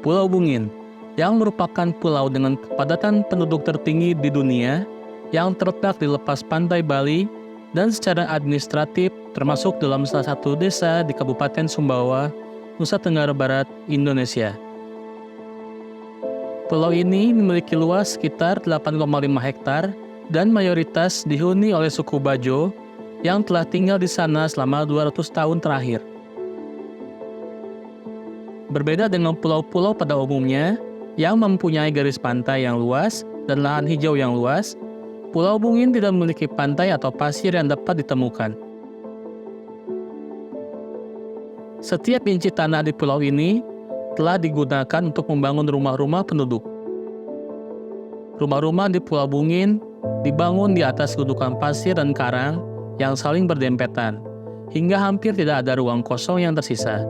Pulau Bungin, yang merupakan pulau dengan kepadatan penduduk tertinggi di dunia, yang terletak di lepas pantai Bali dan secara administratif termasuk dalam salah satu desa di Kabupaten Sumbawa, Nusa Tenggara Barat, Indonesia. Pulau ini memiliki luas sekitar 8,5 hektar dan mayoritas dihuni oleh suku Bajo yang telah tinggal di sana selama 200 tahun terakhir. Berbeda dengan pulau-pulau pada umumnya yang mempunyai garis pantai yang luas dan lahan hijau yang luas, Pulau Bungin tidak memiliki pantai atau pasir yang dapat ditemukan. Setiap inci tanah di pulau ini telah digunakan untuk membangun rumah-rumah penduduk. Rumah-rumah di Pulau Bungin dibangun di atas gundukan pasir dan karang yang saling berdempetan, hingga hampir tidak ada ruang kosong yang tersisa.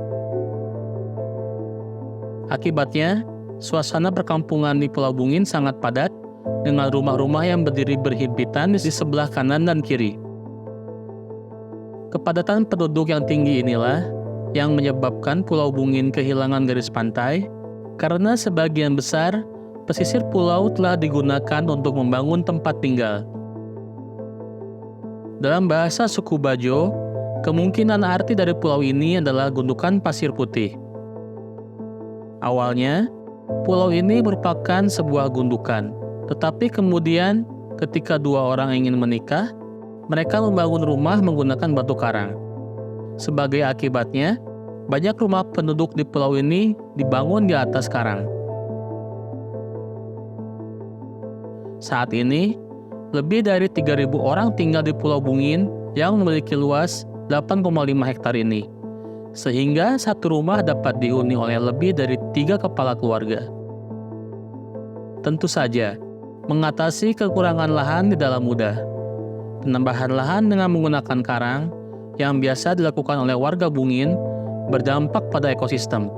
Akibatnya, suasana perkampungan di Pulau Bungin sangat padat dengan rumah-rumah yang berdiri berhimpitan di sebelah kanan dan kiri. Kepadatan penduduk yang tinggi inilah yang menyebabkan Pulau Bungin kehilangan garis pantai karena sebagian besar pesisir pulau telah digunakan untuk membangun tempat tinggal. Dalam bahasa suku Bajo, kemungkinan arti dari pulau ini adalah gundukan pasir putih. Awalnya, pulau ini merupakan sebuah gundukan, tetapi kemudian ketika dua orang ingin menikah, mereka membangun rumah menggunakan batu karang. Sebagai akibatnya, banyak rumah penduduk di pulau ini dibangun di atas karang. Saat ini, lebih dari 3.000 orang tinggal di Pulau Bungin yang memiliki luas 8,5 hektar ini, sehingga satu rumah dapat dihuni oleh lebih dari 3 kepala keluarga. Tentu saja, mengatasi kekurangan lahan tidaklah mudah. Penambahan lahan dengan menggunakan karang yang biasa dilakukan oleh warga Bungin berdampak pada ekosistem.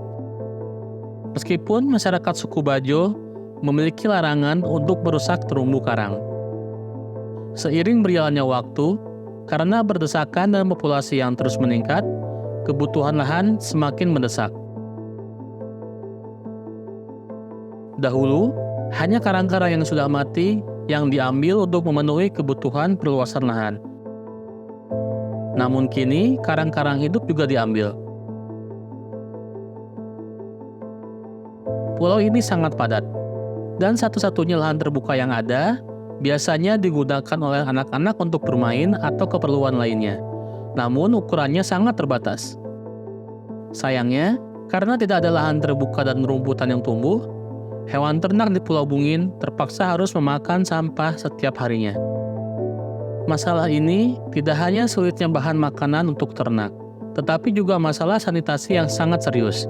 Meskipun masyarakat suku Bajo memiliki larangan untuk merusak terumbu karang. Seiring berjalannya waktu, karena berdesakan dan populasi yang terus meningkat, kebutuhan lahan semakin mendesak. Dahulu, hanya karang-karang yang sudah mati yang diambil untuk memenuhi kebutuhan perluasan lahan. Namun kini, karang-karang hidup juga diambil. Pulau ini sangat padat, dan satu-satunya lahan terbuka yang ada biasanya digunakan oleh anak-anak untuk bermain atau keperluan lainnya. Namun ukurannya sangat terbatas. Sayangnya, karena tidak ada lahan terbuka dan rumputan yang tumbuh, hewan ternak di Pulau Bungin terpaksa harus memakan sampah setiap harinya. Masalah ini tidak hanya sulitnya bahan makanan untuk ternak, tetapi juga masalah sanitasi yang sangat serius.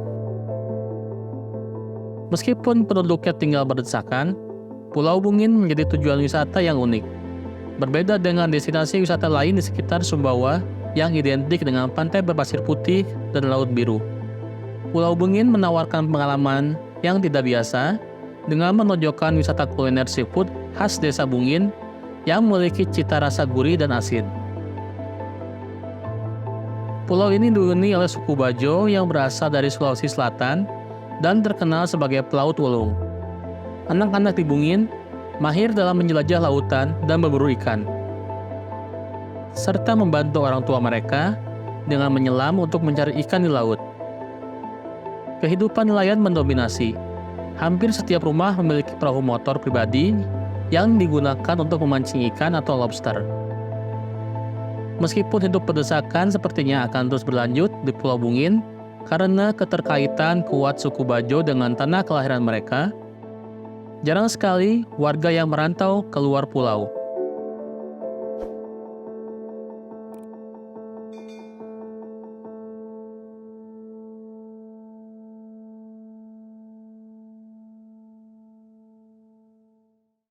Meskipun penduduknya tinggal berdesakan, Pulau Bungin menjadi tujuan wisata yang unik. Berbeda dengan destinasi wisata lain di sekitar Sumbawa yang identik dengan pantai berpasir putih dan laut biru. Pulau Bungin menawarkan pengalaman yang tidak biasa dengan menonjolkan wisata kuliner seafood khas desa Bungin yang memiliki cita rasa gurih dan asin. Pulau ini dihuni oleh suku Bajo yang berasal dari Sulawesi Selatan dan terkenal sebagai pelaut wulung. Anak-anak di Bungin mahir dalam menjelajah lautan dan berburu ikan, serta membantu orang tua mereka dengan menyelam untuk mencari ikan di laut. Kehidupan nelayan mendominasi. Hampir setiap rumah memiliki perahu motor pribadi yang digunakan untuk memancing ikan atau lobster. Meskipun hidup berdesakan sepertinya akan terus berlanjut di Pulau Bungin karena keterkaitan kuat suku Bajo dengan tanah kelahiran mereka, jarang sekali warga yang merantau keluar pulau.